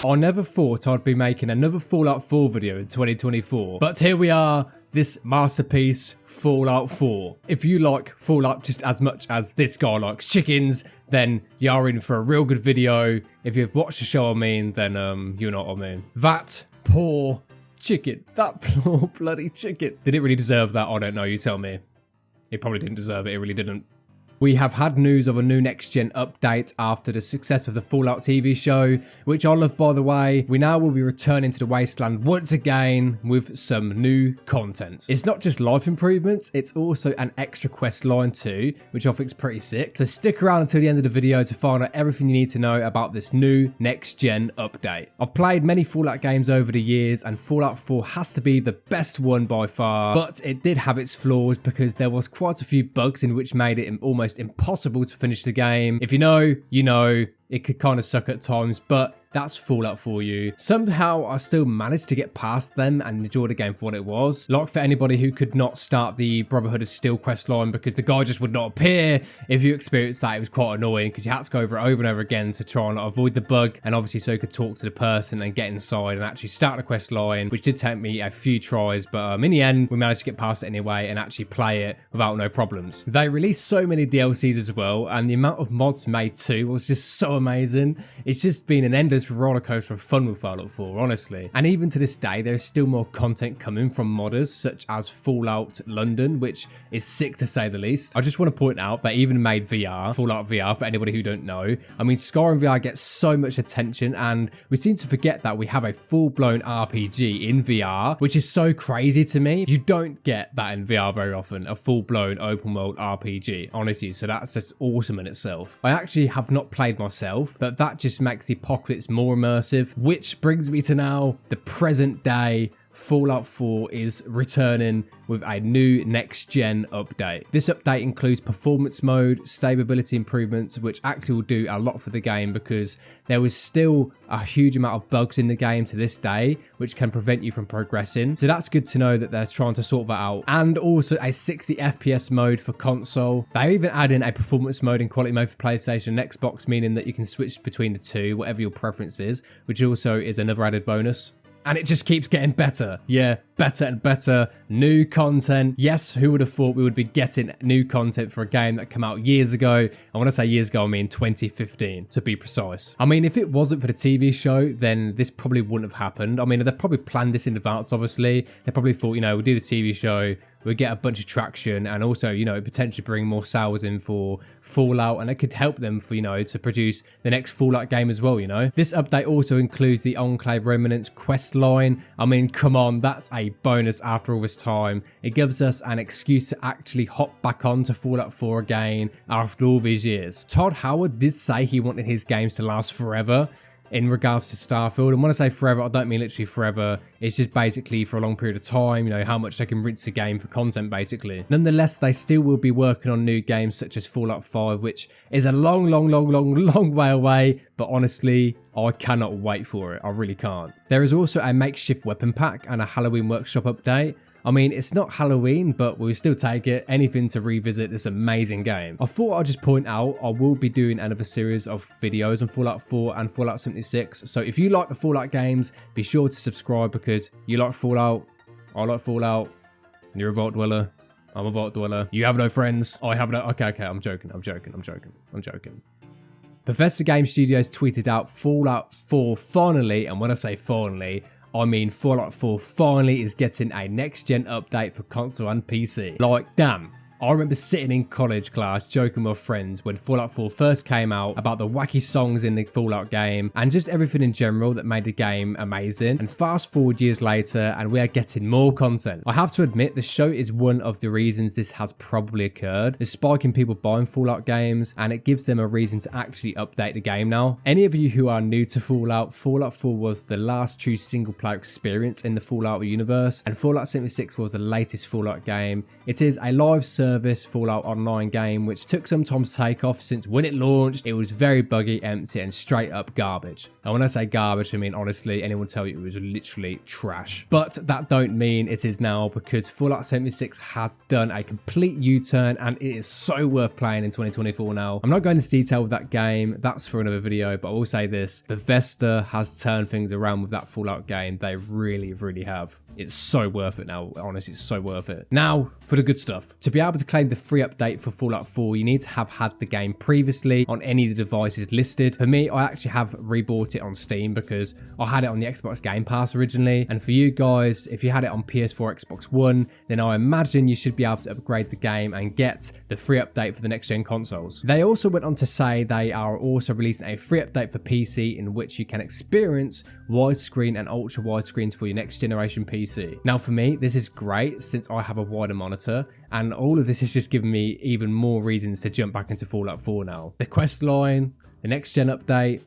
I never thought I'd be making another Fallout 4 video in 2024, but here we are, this masterpiece, Fallout 4. If you like Fallout just as much as this guy likes chickens, then you're in for a real good video. If you've watched the show, then you know what I mean. That poor chicken. That poor bloody chicken. Did it really deserve that? I don't know, you tell me. It probably didn't deserve it, it really didn't. We have had news of a new next-gen update after the success of the Fallout TV show, which I love by the way. We now will be returning to the Wasteland once again with some new content. It's not just life improvements, it's also an extra quest line too, which I think is pretty sick. So stick around until the end of the video to find out everything you need to know about this new next-gen update. I've played many Fallout games over the years and Fallout 4 has to be the best one by far, but it did have its flaws because there was quite a few bugs in which made it almost impossible to finish the game. If you know, you know. It could kind of suck at times, but that's Fallout for you. Somehow I still managed to get past them and enjoy the game for what it was. Like for anybody who could not start the Brotherhood of Steel quest line because the guy just would not appear, if you experienced that, it was quite annoying because you had to go over it over and over again to try and avoid the bug, and obviously so you could talk to the person and get inside and actually start the quest line, which did take me a few tries, but in the end we managed to get past it anyway and actually play it without no problems. They released so many DLCs as well, and the amount of mods made too was just so amazing. It's just been an endless roller coaster of fun with Fallout 4, honestly. And even to this day, there's still more content coming from modders, such as Fallout London, which is sick to say the least. I just want to point out they even made VR, Fallout VR, for anybody who don't know. I mean, Skyrim VR gets so much attention, and we seem to forget that we have a full-blown RPG in VR, which is so crazy to me. You don't get that in VR very often, a full-blown open-world RPG, honestly, so that's just awesome in itself. I actually have not played myself, but that just makes the apocalypse more immersive, which brings me to now, the present day. Fallout 4 is returning with a new next-gen update. This update includes performance mode, stability improvements, which actually will do a lot for the game because there was still a huge amount of bugs in the game to this day, which can prevent you from progressing. So that's good to know that they're trying to sort that out. And also a 60 FPS mode for console. They even add in a performance mode and quality mode for PlayStation and Xbox, meaning that you can switch between the two, whatever your preference is, which also is another added bonus. And it just keeps getting better. Yeah, better and better. New content. Yes, who would have thought we would be getting new content for a game that came out years ago? And when I say years ago, I mean 2015, to be precise. I mean, if it wasn't for the TV show, then this probably wouldn't have happened. I mean, they probably planned this in advance, obviously. They probably thought, you know, we'll do the TV show, we'll get a bunch of traction, and also, you know, potentially bring more sales in for Fallout, and it could help them for, you know, to produce the next Fallout game as well, you know. This update also includes the Enclave remnants quest line. I mean, come on, that's a bonus after all this time. It gives us an excuse to actually hop back on to Fallout 4 again after all these years. Todd Howard did say he wanted his games to last forever in regards to Starfield, and when I say forever, I don't mean literally forever. It's just basically for a long period of time, you know, how much they can rinse a game for content, basically. Nonetheless, they still will be working on new games such as Fallout 5, which is a long way away, but honestly, I cannot wait for it. I really can't. There is also a makeshift weapon pack and a Halloween workshop update. I mean, it's not Halloween, but we'll still take it. Anything to revisit this amazing game. I thought I'd just point out, I will be doing another series of videos on Fallout 4 and Fallout 76. So if you like the Fallout games, be sure to subscribe because you like Fallout, I like Fallout, you're a Vault Dweller, I'm a Vault Dweller, you have no friends, I have no... Okay, I'm joking. Bethesda Game Studios tweeted out Fallout 4 finally, and when I say finally, I mean Fallout 4 finally is getting a next-gen update for console and PC. Like, damn. I remember sitting in college class joking with friends when Fallout 4 first came out about the wacky songs in the Fallout game and just everything in general that made the game amazing. And fast forward years later and we are getting more content. I have to admit the show is one of the reasons this has probably occurred. The spike in people buying Fallout games, and it gives them a reason to actually update the game now. Any of you who are new to Fallout, Fallout 4 was the last true single player experience in the Fallout universe, and Fallout 76 was the latest Fallout game. It is a live service service Fallout Online game, which took some time to take off since when it launched, it was very buggy, empty, and straight up garbage. And when I say garbage, I mean honestly, anyone tell you it was literally trash. But that don't mean it is now, because Fallout 76 has done a complete U-turn and it is so worth playing in 2024 now. I'm not going into detail with that game, that's for another video, but I will say this, Bethesda has turned things around with that Fallout game. They really, really have. It's so worth it now, honestly, it's so worth it. Now, for the good stuff. To be able to claim the free update for Fallout 4, you need to have had the game previously on any of the devices listed. For me, I actually have rebought it on Steam because I had it on the Xbox Game Pass originally. And for you guys, if you had it on PS4, Xbox One, then I imagine you should be able to upgrade the game and get the free update for the next gen consoles. They also went on to say they are also releasing a free update for PC in which you can experience widescreen and ultra wide screens for your next generation PC. Now for me, this is great since I have a wider monitor, and all of this is just giving me even more reasons to jump back into Fallout 4 now. The quest line, the next gen update,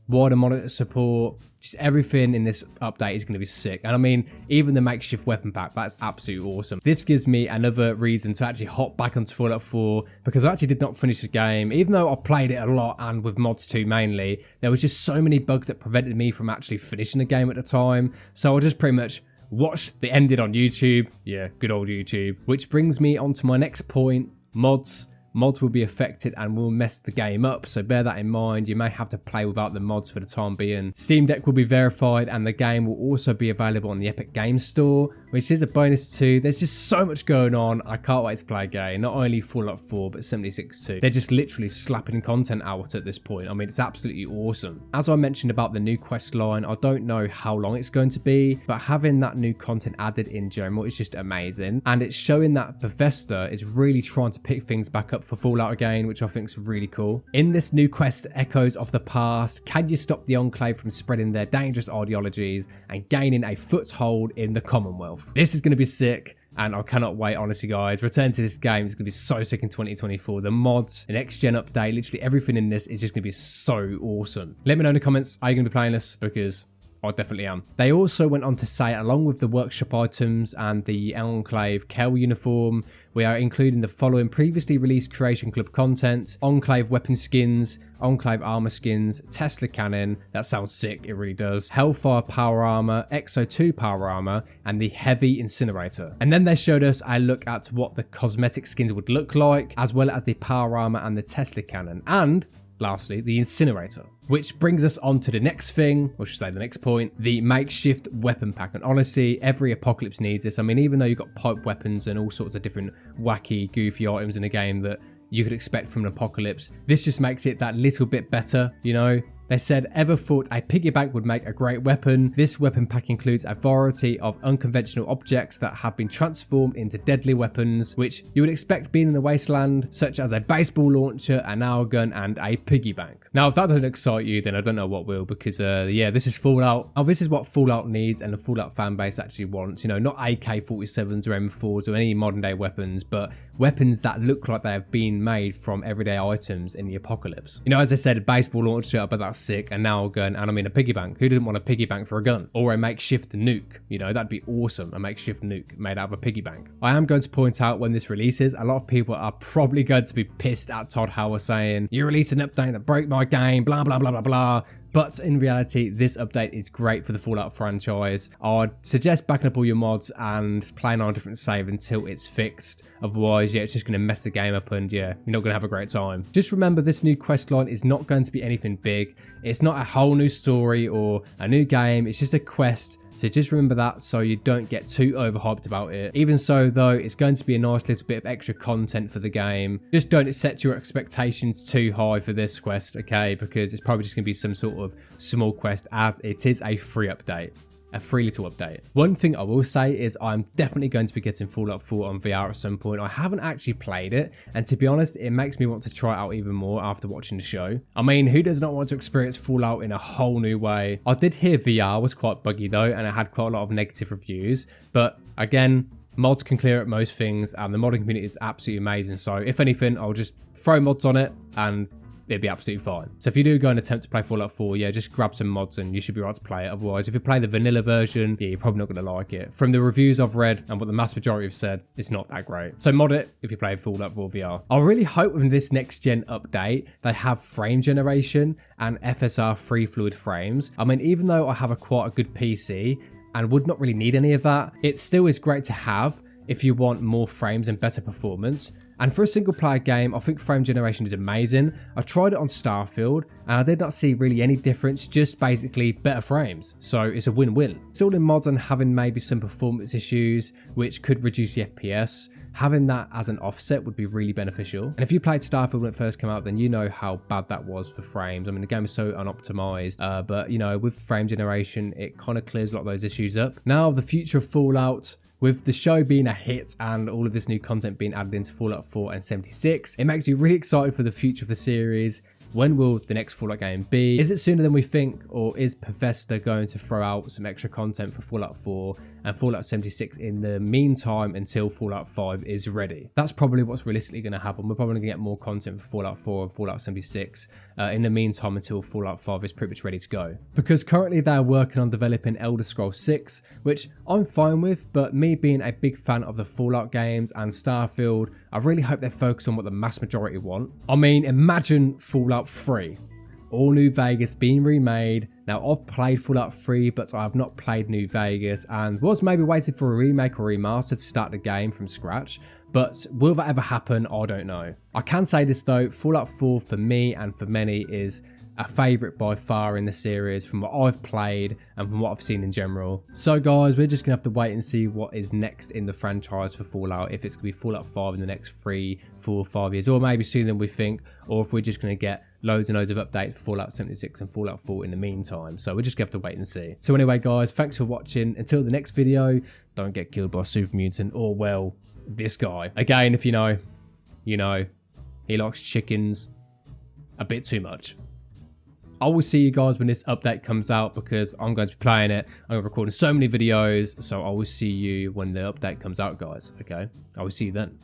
wider monitor support, just everything in this update is going to be sick. And I mean, even the makeshift weapon pack, that's absolutely awesome. This gives me another reason to actually hop back onto Fallout 4, because I actually did not finish the game. Even though I played it a lot and with mods too mainly, there was just so many bugs that prevented me from actually finishing the game at the time. So I just pretty much watched the ending on YouTube. Yeah, good old YouTube. Which brings me on to my next point, mods. Mods will be affected and will mess the game up, so bear that in mind. You may have to play without the mods for the time being. Steam Deck will be verified and the game will also be available on the Epic Game Store, which is a bonus too. There's just so much going on. I can't wait to play a game. Not only Fallout 4, but 76 too. They're just literally slapping content out at this point. I mean, it's absolutely awesome. As I mentioned about the new quest line, I don't know how long it's going to be, but having that new content added in general is just amazing. And it's showing that Bethesda is really trying to pick things back up for Fallout again, which I think is really cool. In this new quest, Echoes of the Past, can you stop the Enclave from spreading their dangerous ideologies and gaining a foothold in the Commonwealth? This is going to be sick, and I cannot wait, honestly, guys. Return to this game is going to be so sick in 2024. The mods, the next gen update, literally everything in this is just going to be so awesome. Let me know in the comments, are you going to be playing this? Because I definitely am. They also went on to say, along with the workshop items and the Enclave Kel uniform, we are including the following previously released Creation Club content: Enclave weapon skins, Enclave armor skins, Tesla cannon, that sounds sick, it really does, Hellfire power armor, Exo 2 power armor, and the heavy incinerator. And then they showed us a look at what the cosmetic skins would look like, as well as the power armor and the Tesla cannon, and lastly, the incinerator. Which brings us on to the next thing, or should I say the next point, the makeshift weapon pack. And honestly, every apocalypse needs this. I mean, even though you've got pipe weapons and all sorts of different wacky, goofy items in the game that you could expect from an apocalypse, this just makes it that little bit better, you know? They said, ever thought a piggy bank would make a great weapon? This weapon pack includes a variety of unconventional objects that have been transformed into deadly weapons, which you would expect being in the wasteland, such as a baseball launcher, an hour gun, and a piggy bank. Now, if that doesn't excite you, then I don't know what will, because yeah, this is Fallout. Oh, this is what Fallout needs and the Fallout fan base actually wants. You know, not AK-47s or M4s or any modern day weapons, but weapons that look like they have been made from everyday items in the apocalypse. You know, as I said, a baseball launcher, but that's sick, and now a gun, and I mean a piggy bank. Who didn't want a piggy bank for a gun? Or a makeshift nuke? You know, that'd be awesome, a makeshift nuke made out of a piggy bank. I am going to point out, when this releases, a lot of people are probably going to be pissed at Todd Howard saying, you released an update that broke my game, blah, blah, blah, blah, blah. But in reality, this update is great for the Fallout franchise. I'd suggest backing up all your mods and playing on a different save until it's fixed. Otherwise, yeah, it's just going to mess the game up and yeah, you're not going to have a great time. Just remember, this new quest line is not going to be anything big. It's not a whole new story or a new game. It's just a quest. So just remember that so you don't get too overhyped about it. Even so though, it's going to be a nice little bit of extra content for the game. Just don't set your expectations too high for this quest, okay? Because it's probably just going to be some sort of small quest, as it is a free update. A free little update. One thing I will say is I'm definitely going to be getting Fallout 4 on VR at some point. I haven't actually played it, and to be honest, it makes me want to try it out even more after watching the show. I mean, who does not want to experience Fallout in a whole new way? I did hear VR was quite buggy though, and it had quite a lot of negative reviews, but again, mods can clear up most things, and the modding community is absolutely amazing. So if anything, I'll just throw mods on it and it'd be absolutely fine. So if you do go and attempt to play Fallout 4, yeah, just grab some mods and you should be right to play it. Otherwise, if you play the vanilla version, yeah, you're probably not going to like it. From the reviews I've read and what the mass majority have said, it's not that great. So mod it if you play Fallout 4 VR. I really hope with this next gen update, they have frame generation and FSR free fluid frames. I mean, even though I have quite a good PC and would not really need any of that, it still is great to have if you want more frames and better performance. And for a single player game, I think frame generation is amazing. I tried it on Starfield and I did not see really any difference, just basically better frames. So it's a win-win. Still in mods and having maybe some performance issues, which could reduce the FPS, having that as an offset would be really beneficial. And if you played Starfield when it first came out, then you know how bad that was for frames. I mean, the game is so unoptimized, but you know, with frame generation, it kind of clears a lot of those issues up. Now, the future of Fallout, with the show being a hit and all of this new content being added into Fallout 4 and 76, it makes you really excited for the future of the series. When will the next Fallout game be? Is it sooner than we think, or is Bethesda going to throw out some extra content for Fallout 4 and Fallout 76 in the meantime until Fallout 5 is ready? That's probably what's realistically going to happen. We're probably going to get more content for Fallout 4 and Fallout 76 in the meantime until Fallout 5 is pretty much ready to go. Because currently they're working on developing Elder Scrolls 6, which I'm fine with, but me being a big fan of the Fallout games and Starfield, I really hope they focus on what the mass majority want. I mean, imagine Fallout 3, all New Vegas being remade. Now, I've played Fallout 3, but I have not played New Vegas and was maybe waiting for a remake or remaster to start the game from scratch. But will that ever happen? I don't know. I can say this though, Fallout 4 for me and for many is a favourite by far in the series from what I've played and from what I've seen in general. So guys, we're just going to have to wait and see what is next in the franchise for Fallout, if it's going to be Fallout 5 in the next 3, 4, 5 years, or maybe sooner than we think, or if we're just going to get loads and loads of updates for Fallout 76 and Fallout 4 in the meantime. So we're just going to have to wait and see. So anyway guys, thanks for watching. Until the next video, don't get killed by a super mutant or, well, this guy. Again, if you know, he likes chickens a bit too much. I will see you guys when this update comes out because I'm going to be playing it. I'm going to be recording so many videos, so I will see you when the update comes out, guys. Okay? I will see you then.